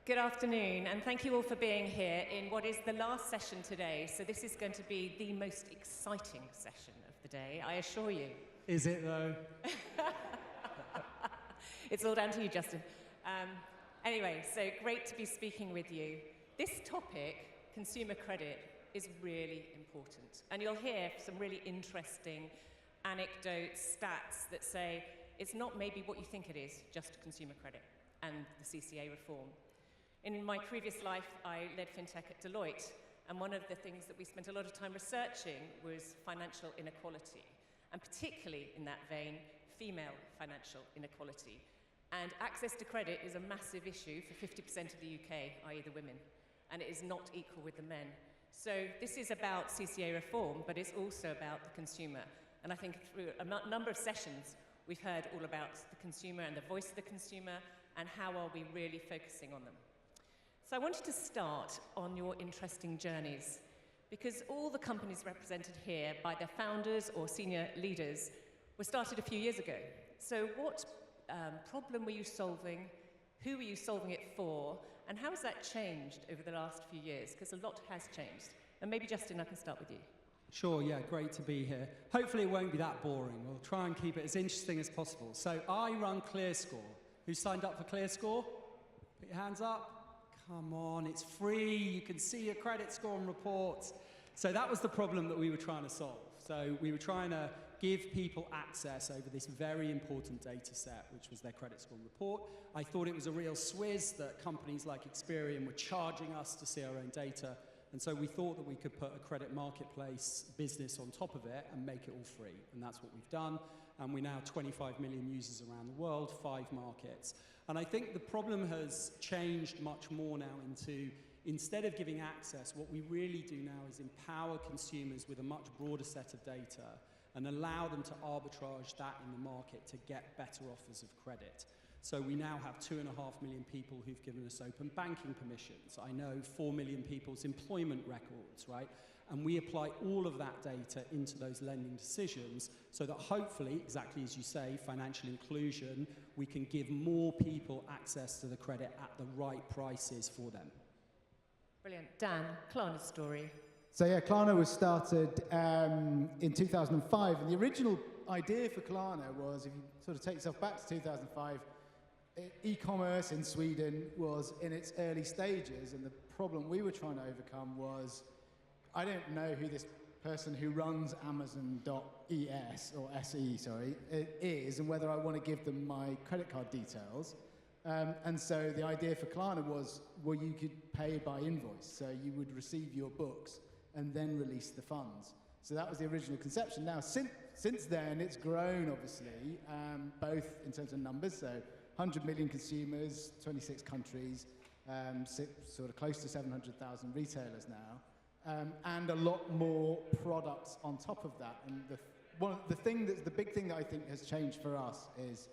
Good afternoon, and thank you all for being here in what is the last session today. So this is going to be the most exciting session of the day, I assure you. Is it, though? It's all down to you, Justin. Anyway, so great to be speaking with you. This topic, consumer credit, is really important. And you'll hear some really interesting anecdotes, stats that say it's not maybe what you think it is, just consumer credit and the CCA reform. In my previous life, I led fintech at Deloitte, and one of the things that we spent a lot of time researching was financial inequality, and particularly in that vein, female financial inequality. And access to credit is a massive issue for 50% of the UK, i.e. the women, and it is not equal with the men. So this is about CCA reform, but it's also about the consumer. And I think through a number of sessions, we've heard all about the consumer and the voice of the consumer, and how are we really focusing on them. So I wanted to start on your interesting journeys, because all the companies represented here by their founders or senior leaders were started a few years ago. So what problem were you solving? Who were you solving it for? And how has that changed over the last few years? Because a lot has changed. And maybe, Justin, I can start with you. Sure, yeah, great to be here. Hopefully it won't be that boring. We'll try and keep it as interesting as possible. So I run ClearScore. Who signed up for ClearScore? Put your hands up. Come on, it's free. You can see your credit score and reports. So that was the problem that we were trying to solve. So we were trying to give people access over this very important data set, which was their credit score and report. I thought it was a real swizz that companies like Experian were charging us to see our own data. And so we thought that we could put a credit marketplace business on top of it and make it all free. And that's what we've done. And we now have 25 million users around the world, 5 markets. And I think the problem has changed much more now into, instead of giving access, what we really do now is empower consumers with a much broader set of data and allow them to arbitrage that in the market to get better offers of credit. So we now have 2.5 million people who've given us open banking permissions. I know 4 million people's employment records, right? And we apply all of that data into those lending decisions so that hopefully, exactly as you say, financial inclusion, we can give more people access to the credit at the right prices for them. Brilliant. Dan, Klarna's story. So yeah, Klarna was started in 2005, and the original idea for Klarna was, if you sort of take yourself back to 2005, e-commerce in Sweden was in its early stages, and the problem we were trying to overcome was, I don't know who this person who runs Amazon.es, or SE, sorry, is, and whether I want to give them my credit card details. And so the idea for Klarna was, well, you could pay by invoice, so you would receive your books and then release the funds. So that was the original conception. Now, since then, it's grown, obviously, both in terms of numbers, so 100 million consumers, 26 countries, sort of close to 700,000 retailers now, and a lot more products on top of that. And the big thing that I think has changed for us is,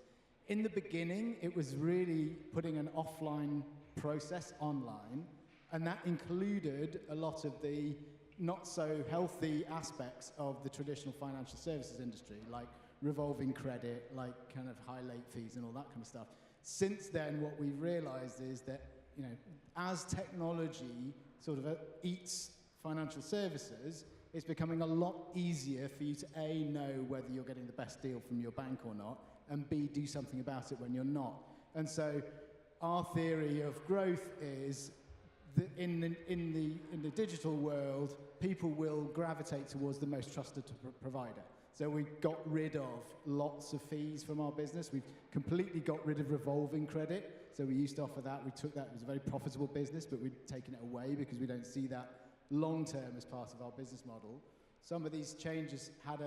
in the beginning, it was really putting an offline process online, and that included a lot of the not so healthy aspects of the traditional financial services industry, like revolving credit, like kind of high late fees and all that kind of stuff. Since then, what we've realized is that, you know, as technology sort of eats financial services, it's becoming a lot easier for you to A, know whether you're getting the best deal from your bank or not, and B, do something about it when you're not. And so our theory of growth is that in the digital world, people will gravitate towards the most trusted provider. So we got rid of lots of fees from our business. We've completely got rid of revolving credit. So we used to offer that. We took that. It was a very profitable business, but we'd taken it away because we don't see that long term as part of our business model. Some of these changes had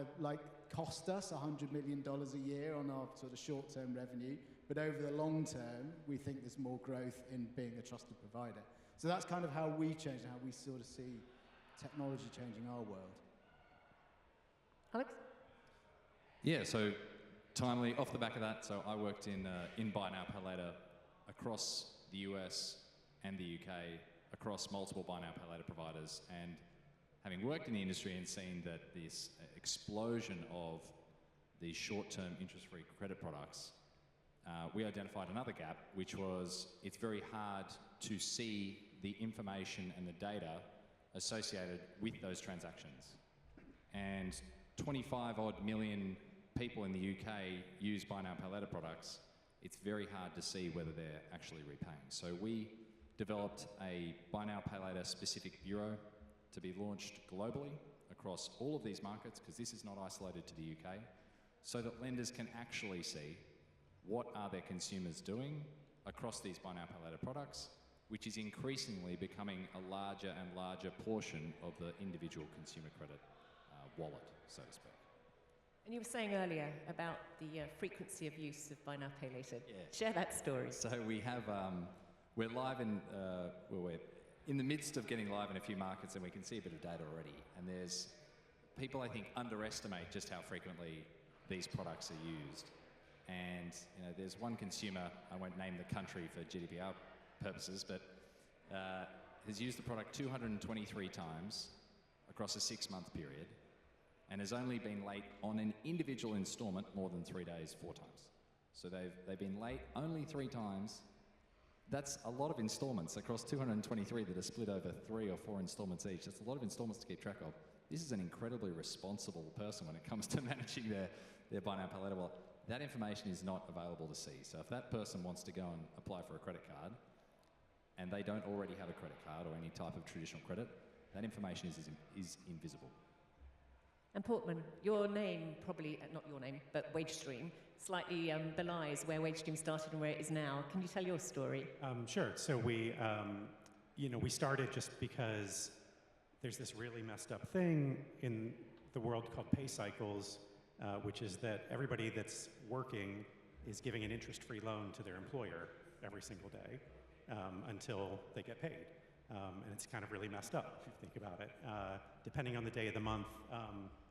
cost us $100 million a year on our sort of short-term revenue, but over the long term, we think there's more growth in being a trusted provider. So that's kind of how we changed and how we sort of see technology changing our world. Alex? Yeah, so timely, off the back of that, so I worked in Buy Now, Pay Later across the US and the UK, across multiple Buy Now, Pay Later providers, and having worked in the industry and seen that this explosion of these short-term interest-free credit products we identified another gap, which was it's very hard to see the information and the data associated with those transactions. And 25 odd million people in the UK use buy now, pay later products. It's very hard to see whether they're actually repaying. So we developed a buy now, pay later specific bureau to be launched globally across all of these markets, because this is not isolated to the UK, so that lenders can actually see what are their consumers doing across these buy now, pay later products, which is increasingly becoming a larger and larger portion of the individual consumer credit wallet, so to speak. And you were saying earlier about the frequency of use of buy now, pay later. Yeah. Share that story. So we have, we're live in, we're in the midst of getting live in a few markets, and we can see a bit of data already. And there's, people I think underestimate just how frequently these products are used. And there's one consumer, I won't name the country for GDPR purposes, but has used the product 223 times across a 6-month period, and has only been late on an individual instalment more than 3 days 4 times. So they've been late only 3 times. That's a lot of installments across 223 that are split over 3 or 4 installments each. That's a lot of installments to keep track of. This is an incredibly responsible person when it comes to managing their buy now, pay later wallet. That information is not available to see. So if that person wants to go and apply for a credit card, and they don't already have a credit card or any type of traditional credit, that information is invisible. And Portman, your name, probably, not your name, but WageStream, slightly belies where WageStream started and where it is now. Can you tell your story? Sure. So we started just because there's this really messed up thing in the world called pay cycles, which is that everybody that's working is giving an interest-free loan to their employer every single day until they get paid. And it's kind of really messed up if you think about it. Depending on the day of the month,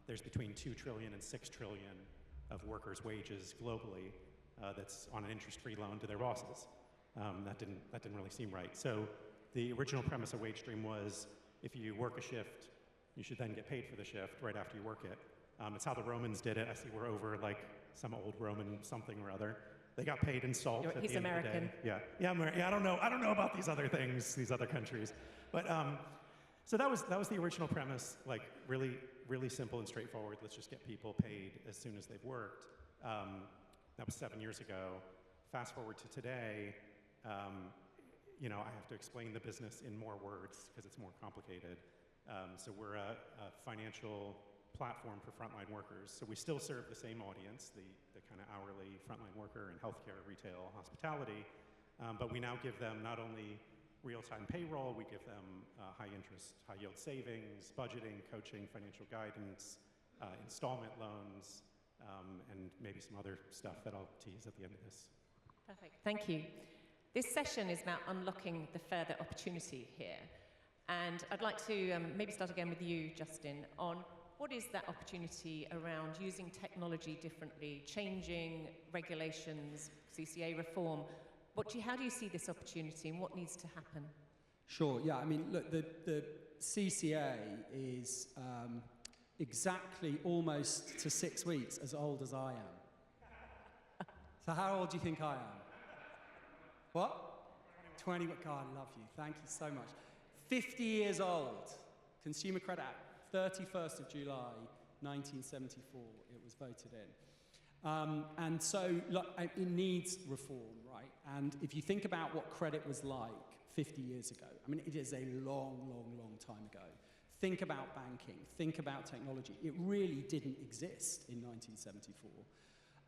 there's between 2 trillion and 6 trillion of workers' wages globally that's on an interest-free loan to their bosses. That didn't really seem right. So the original premise of WageStream was if you work a shift, you should then get paid for the shift right after you work it. It's how the Romans did it. I see we're over like some old Roman something or other. They got paid in salt. He's American. Yeah, I don't know about these other things, these other countries. But so that was the original premise, like really simple and straightforward. Let's just get people paid as soon as they've worked. That was 7 years ago. Fast forward to today, I have to explain the business in more words because it's more complicated. So we're a financial platform for frontline workers. So we still serve the same audience, the kind of hourly frontline worker in healthcare, retail, hospitality, but we now give them not only real-time payroll, we give them high interest, high yield savings, budgeting, coaching, financial guidance, installment loans, and maybe some other stuff that I'll tease at the end of this. Perfect, thank you. This session is about unlocking the further opportunity here. And I'd like to maybe start again with you, Justin, on what is that opportunity around using technology differently, changing regulations, CCA reform? How do you see this opportunity and what needs to happen? Sure, yeah, I mean, look, the CCA is exactly almost to 6 weeks as old as I am. So how old do you think I am? What? 20, God, I love you, thank you so much. 50 years old, Consumer Credit Act, 31st of July, 1974, it was voted in. And so, look, it needs reform, right? And if you think about what credit was like 50 years ago, I mean, it is a long, long, long time ago. Think about banking, think about technology. It really didn't exist in 1974.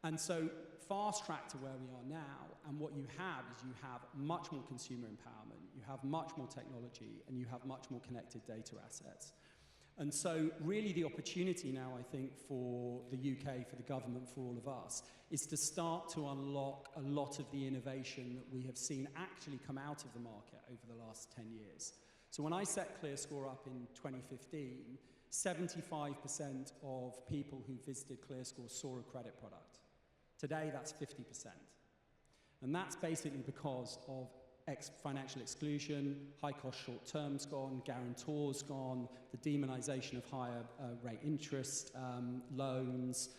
And so, fast track to where we are now, and what you have is you have much more consumer empowerment, you have much more technology, and you have much more connected data assets. And so really the opportunity now, I think, for the UK, for the government, for all of us, is to start to unlock a lot of the innovation that we have seen actually come out of the market over the last 10 years. So when I set ClearScore up in 2015, 75% of people who visited ClearScore saw a credit product. Today, that's 50%. And that's basically because of financial exclusion, high-cost short terms gone, guarantors gone, the demonization of higher rate interest loans,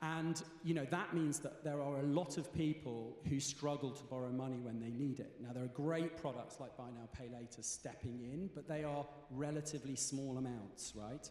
And that means that there are a lot of people who struggle to borrow money when they need it. Now, there are great products like Buy Now, Pay Later stepping in, but they are relatively small amounts, right?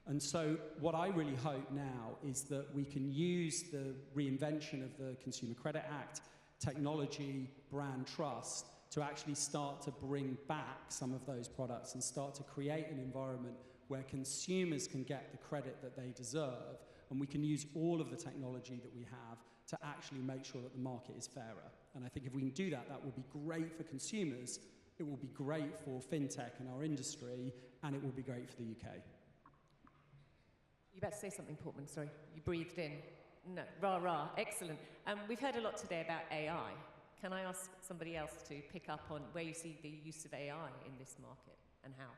And so what I really hope now is that we can use the reinvention of the Consumer Credit Act, technology, brand trust, to actually start to bring back some of those products and start to create an environment where consumers can get the credit that they deserve, and we can use all of the technology that we have to actually make sure that the market is fairer. And I think if we can do that, that will be great for consumers, it will be great for fintech and our industry, and it will be great for the UK. You about to say something, Portman, sorry. You breathed in. No, rah. Excellent. We've heard a lot today about AI. Can I ask somebody else to pick up on where you see the use of AI in this market and how?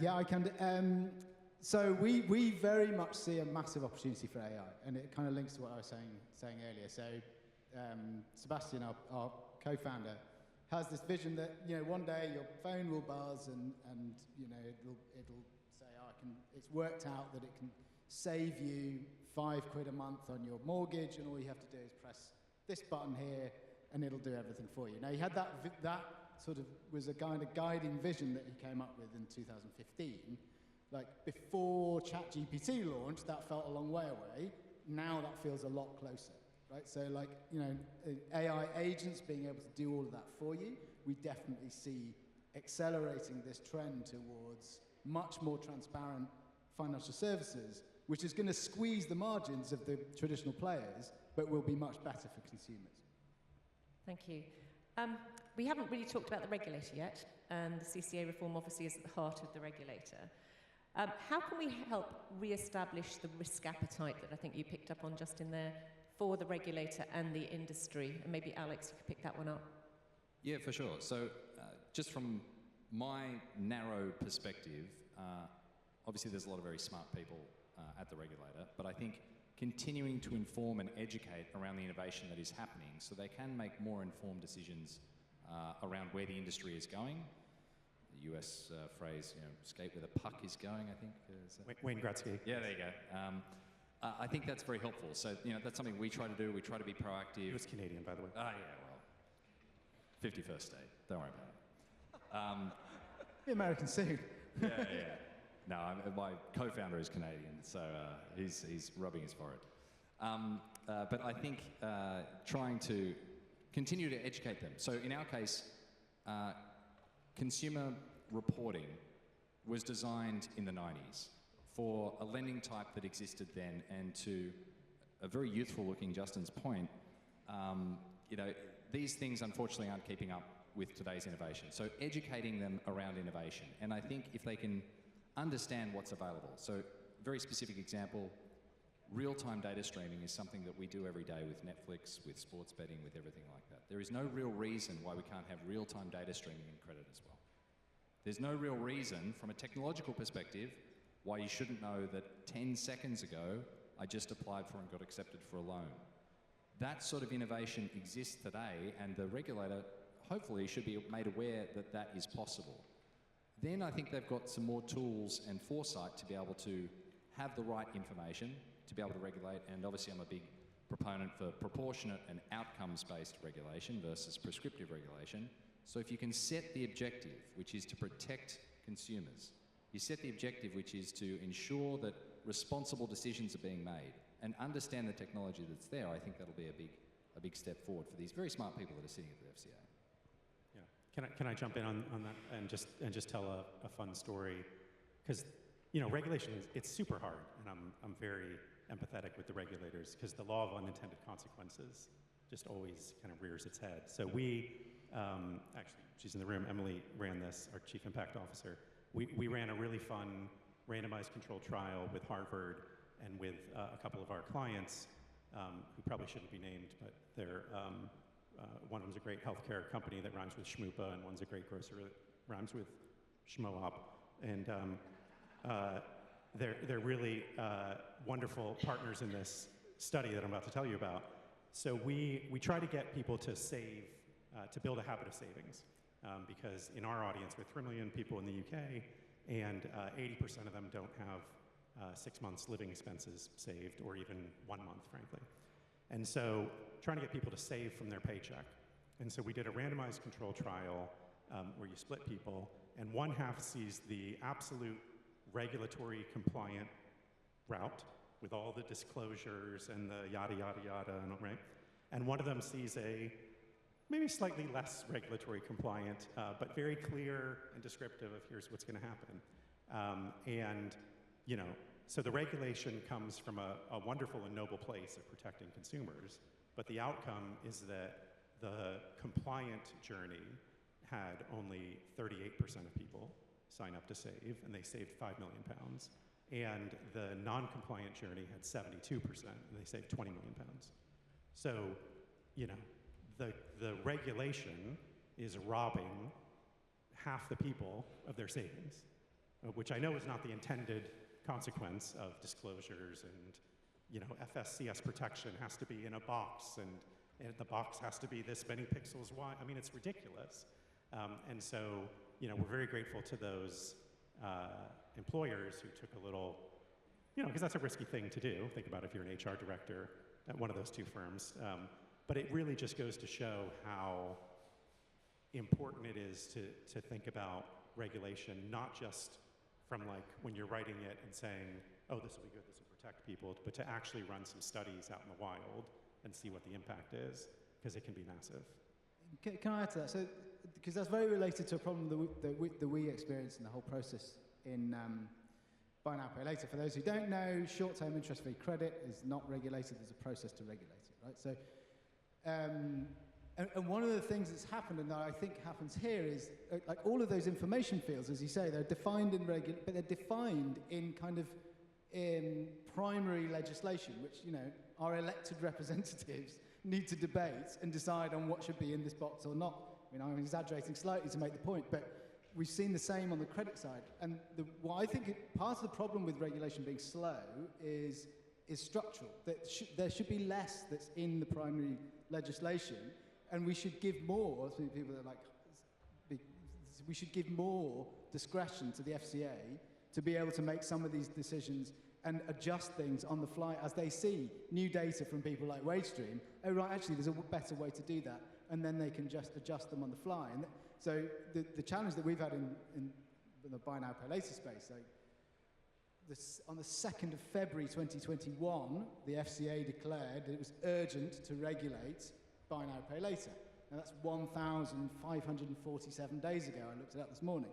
Yeah, I can. So we very much see a massive opportunity for AI, and it kind of links to what I was saying earlier. So Sebastian, our co-founder, has this vision that one day your phone will buzz and it'll say, it's worked out that it can save you £5 a month on your mortgage, and all you have to do is press this button here, and it'll do everything for you. Now, he had that sort of was a kind of guiding vision that he came up with in 2015. Like, before ChatGPT launched, that felt a long way away. Now that feels a lot closer, right? So, like, AI agents being able to do all of that for you, we definitely see accelerating this trend towards much more transparent financial services, which is going to squeeze the margins of the traditional players, but will be much better for consumers. Thank you. We haven't really talked about the regulator yet, and the CCA reform obviously is at the heart of the regulator. How can we help re-establish the risk appetite that I think you picked up on just in there for the regulator and the industry? And maybe Alex, you could pick that one up. Yeah, for sure. So just from my narrow perspective, obviously there's a lot of very smart people at the regulator, but I think continuing to inform and educate around the innovation that is happening so they can make more informed decisions around where the industry is going. The US phrase, skate where the puck is going, I think. Wayne Gretzky. Yeah, there you go. I think that's very helpful. So, that's something we try to do. We try to be proactive. He was Canadian, by the way. Ah, yeah, well, 51st state. Don't worry about it. The American suit. Yeah. No, my co-founder is Canadian, so he's rubbing his forehead. But I think trying to continue to educate them. So in our case, consumer reporting was designed in the 90s for a lending type that existed then, and to a very youthful-looking Justin's point, these things unfortunately aren't keeping up with today's innovation. So educating them around innovation, and I think if they can understand what's available. So very specific example, real-time data streaming is something that we do every day with Netflix, with sports betting, with everything like that. There is no real reason why we can't have real-time data streaming in credit as well. There's no real reason from a technological perspective why you shouldn't know that 10 seconds ago I just applied for and got accepted for a loan. That sort of innovation exists today, and the regulator hopefully should be made aware that that is possible. Then I think they've got some more tools and foresight to be able to have the right information to be able to regulate, and obviously I'm a big proponent for proportionate and outcomes-based regulation versus prescriptive regulation. So if you can set the objective, which is to protect consumers, you set the objective, which is to ensure that responsible decisions are being made and understand the technology that's there, I think that'll be a big step forward for these very smart people that are sitting at the FCA. Can I jump in on that and just tell a fun story? Because regulation it's super hard, and I'm very empathetic with the regulators because the law of unintended consequences just always kind of rears its head. So we actually, she's in the room. Emily ran this, our chief impact officer. We ran a really fun randomized controlled trial with Harvard and with a couple of our clients who probably shouldn't be named, but they're. One of them's a great healthcare company that rhymes with Schmoopa, and one's a great grocer that rhymes with Schmoop. And they're really wonderful partners in this study that I'm about to tell you about. So we try to get people to save, to build a habit of savings, because in our audience, we're 3 million people in the UK, and 80% of them don't have 6 months living expenses saved, or even 1 month, frankly. And so trying to get people to save from their paycheck. And so we did a randomized control trial where you split people, and one half sees the absolute regulatory compliant route with all the disclosures and the yada, yada, yada, right? And one of them sees a maybe slightly less regulatory compliant, but very clear and descriptive of here's what's going to happen. And, you know, so the regulation comes from a wonderful and noble place of protecting consumers, but the outcome is that the compliant journey had only 38% of people sign up to save, and they saved £5 million. And the non-compliant journey had 72%, and they saved £20 million. So, you know, the regulation is robbing half the people of their savings, which I know is not the intended consequence of disclosures, and, you know, FSCS protection has to be in a box, and the box has to be this many pixels wide. I mean, it's ridiculous. And so, you know, we're very grateful to those employers who took a little, you know, because that's a risky thing to do. Think about if you're an HR director at one of those two firms. But it really just goes to show how important it is to think about regulation, not just from like when you're writing it and saying, oh, this will be good, this will protect people, but to actually run some studies out in the wild and see what the impact is, because it can be massive. Can I add to that? So, because that's very related to a problem that we experienced in the whole process in buy now, pay later. For those who don't know, short-term interest-free credit is not regulated. There's a process to regulate it, right? So, and one of the things that's happened, and that I think happens here, is like all of those information fields, as you say, they're defined in but they're defined in kind of in primary legislation, which, you know, our elected representatives need to debate and decide on what should be in this box or not. I mean, I'm exaggerating slightly to make the point, but we've seen the same on the credit side. And what I think part of the problem with regulation being slow is structural. That there should be less that's in the primary legislation, and we should give more. I think people are like, we should give more discretion to the FCA to be able to make some of these decisions and adjust things on the fly as they see new data from people like WageStream. Oh, right, actually, there's a better way to do that. And then they can just adjust them on the fly. And so the challenge that we've had in the buy now, pay later space, like on the 2nd of February 2021, the FCA declared that it was urgent to regulate buy now, pay later. Now that's 1,547 days ago. I looked it up this morning.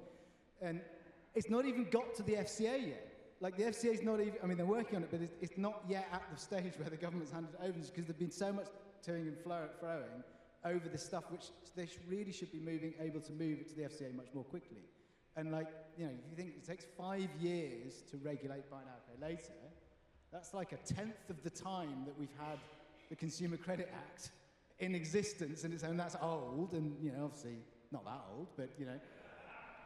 And it's not even got to the FCA yet. Like, the FCA's not even, I mean, they're working on it, but it's not yet at the stage where the government's handed it over, because there's been so much toing and froing over this stuff, which they really should be able to move it to the FCA much more quickly. And, like, you know, if you think it takes 5 years to regulate buy now, pay later, that's like 1/10 of the time that we've had the Consumer Credit Act in existence, and that's old, and, you know, obviously not that old, but, you know.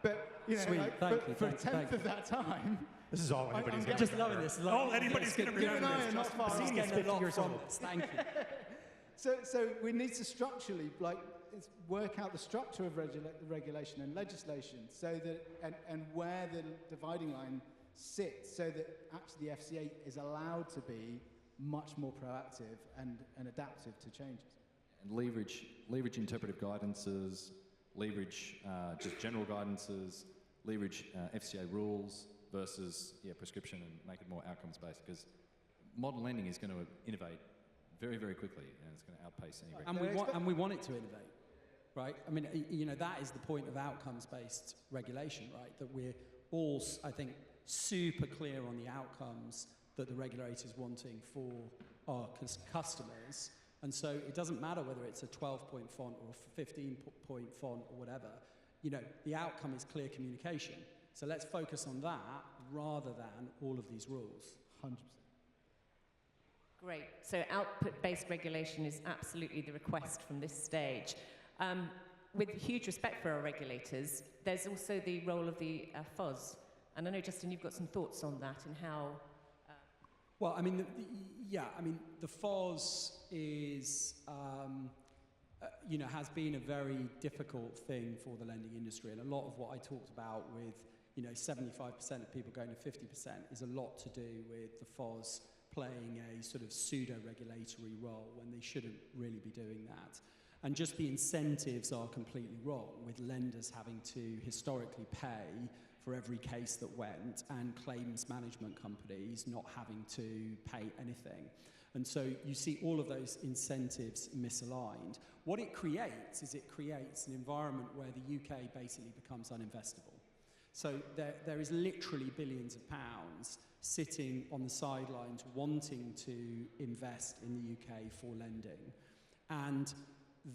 But, you know, Sweet, like, thank you, for thank you, 1/10 of that time. This is all anybody's I'm just loving this. All anybody's going to You and remember I is are not Justin far Bassini off. is 50 years old. Thank you. So we need to structurally, like, work out the structure of regulation and legislation, so that and where the dividing line sits, so that actually the FCA is allowed to be much more proactive and adaptive to changes. And leverage interpretive guidances, leverage just general guidances, leverage FCA rules versus prescription, and make it more outcomes based, because modern lending is going to innovate very, very quickly, and it's going to outpace any regulation. And we want it to innovate, right? I mean, you know, that is the point of outcomes-based regulation, right? That we're all, I think, super clear on the outcomes that the regulator's wanting for our customers. And so it doesn't matter whether it's a 12-point font or a 15-point font or whatever. You know, the outcome is clear communication. So let's focus on that rather than all of these rules. 100%. Great. So output-based regulation is absolutely the request from this stage. With huge respect for our regulators, there's also the role of the FOS. And I know, Justin, you've got some thoughts on that and how... Well, I mean, the FOS is, you know, has been a very difficult thing for the lending industry. And a lot of what I talked about with, 75% of people going to 50% is a lot to do with the FOS playing a sort of pseudo-regulatory role when they shouldn't really be doing that. And just the incentives are completely wrong, with lenders having to historically pay for every case that went, and claims management companies not having to pay anything. And so you see all of those incentives misaligned. What it creates is it creates an environment where the UK basically becomes uninvestable. So there is literally billions of pounds sitting on the sidelines wanting to invest in the UK for lending. And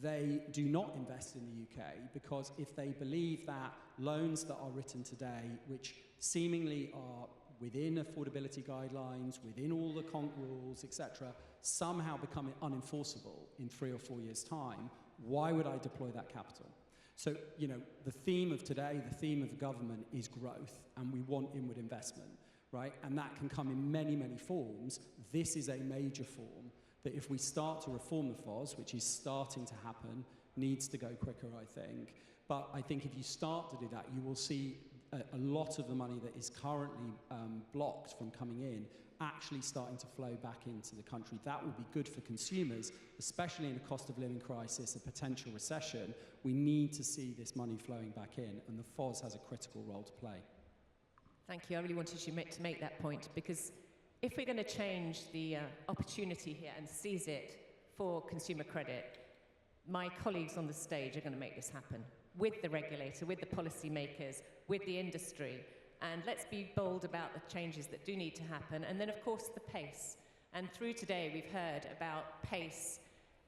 they do not invest in the UK because if they believe that loans that are written today, which seemingly are within affordability guidelines, within all the conc rules, etc., somehow become unenforceable in 3 or 4 years' time, why would I deploy that capital? So, the theme of today, the theme of government is growth, and we want inward investment, right? And that can come in many, many forms. This is a major form that if we start to reform the FOS, which is starting to happen, needs to go quicker, I think. But I think if you start to do that, you will see a lot of the money that is currently blocked from coming in actually starting to flow back into the country. That will be good for consumers, especially in a cost of living crisis, a potential recession. We need to see this money flowing back in, and the FOS has a critical role to play. Thank you. I really wanted you to make that point, because if we're going to change the opportunity here and seize it for consumer credit, my colleagues on the stage are going to make this happen with the regulator, with the policymakers, with the industry. And let's be bold about the changes that do need to happen. And then, of course, the pace. And through today, we've heard about pace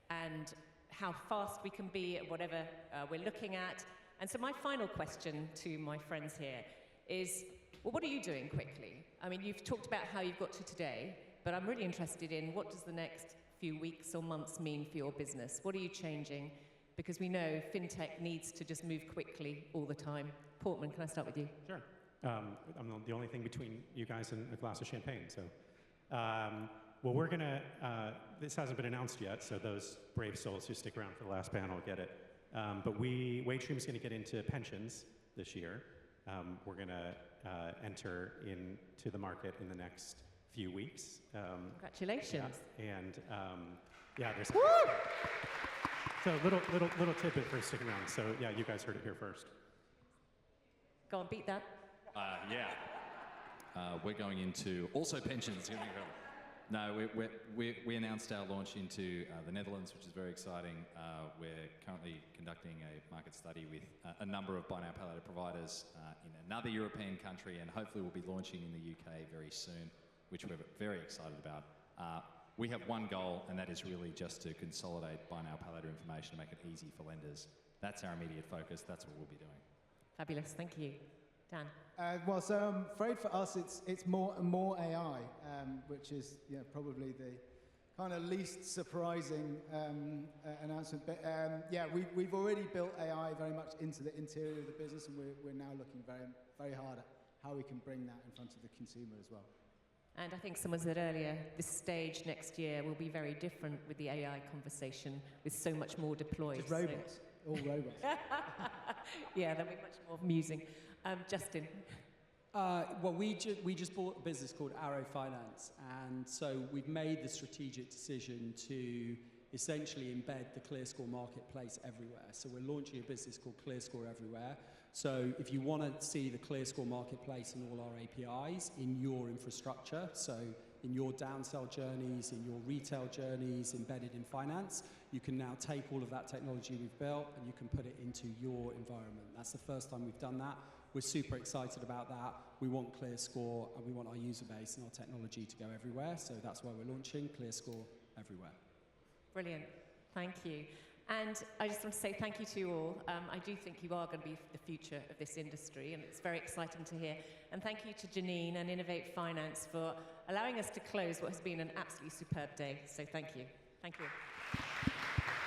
and how fast we can be at whatever we're looking at. And so my final question to my friends here is, well, what are you doing quickly? I mean, you've talked about how you've got to today, but I'm really interested in what does the next few weeks or months mean for your business? What are you changing? Because we know fintech needs to just move quickly all the time. Portman, can I start with you? Sure. I'm the only thing between you guys and a glass of champagne. So, well, we're going to, this hasn't been announced yet, so those brave souls who stick around for the last panel get it. But WageStream's going to get into pensions this year. We're going to enter into the market in the next few weeks. Congratulations. Yeah, and yeah, there's so little tidbit for sticking around. So yeah, you guys heard it here first. Go on, beat that. Yeah. We're going into also pensions. No, we announced our launch into the Netherlands, which is very exciting. We're currently conducting a market study with a number of buy now, pay later providers in another European country, and hopefully we'll be launching in the UK very soon, which we're very excited about. We have one goal, and that is really just to consolidate buy now, pay later information to make it easy for lenders. That's our immediate focus. That's what we'll be doing. Fabulous, thank you. Dan? Well, so I'm afraid for us it's more and more AI, which is probably the kind of least surprising announcement. But yeah, we've already built AI very much into the interior of the business, and we're now looking very, very hard at how we can bring that in front of the consumer as well. And I think someone said earlier, this stage next year will be very different with the AI conversation, with so much more deployed. Just robots, all robots. Yeah, that'll be much more amusing. Justin? Well, we just bought a business called Arrow Finance, and so we've made the strategic decision to essentially embed the ClearScore marketplace everywhere. So we're launching a business called ClearScore Everywhere. So if you want to see the ClearScore marketplace and all our APIs in your infrastructure, so in your downsell journeys, in your retail journeys, embedded in finance, you can now take all of that technology we've built and you can put it into your environment. That's the first time we've done that. We're super excited about that. We want ClearScore and we want our user base and our technology to go everywhere. So that's why we're launching ClearScore Everywhere. Brilliant. Thank you. And I just want to say thank you to you all. I do think you are going to be the future of this industry, and it's very exciting to hear. And thank you to Janine and Innovate Finance for allowing us to close what has been an absolutely superb day. So thank you. Thank you.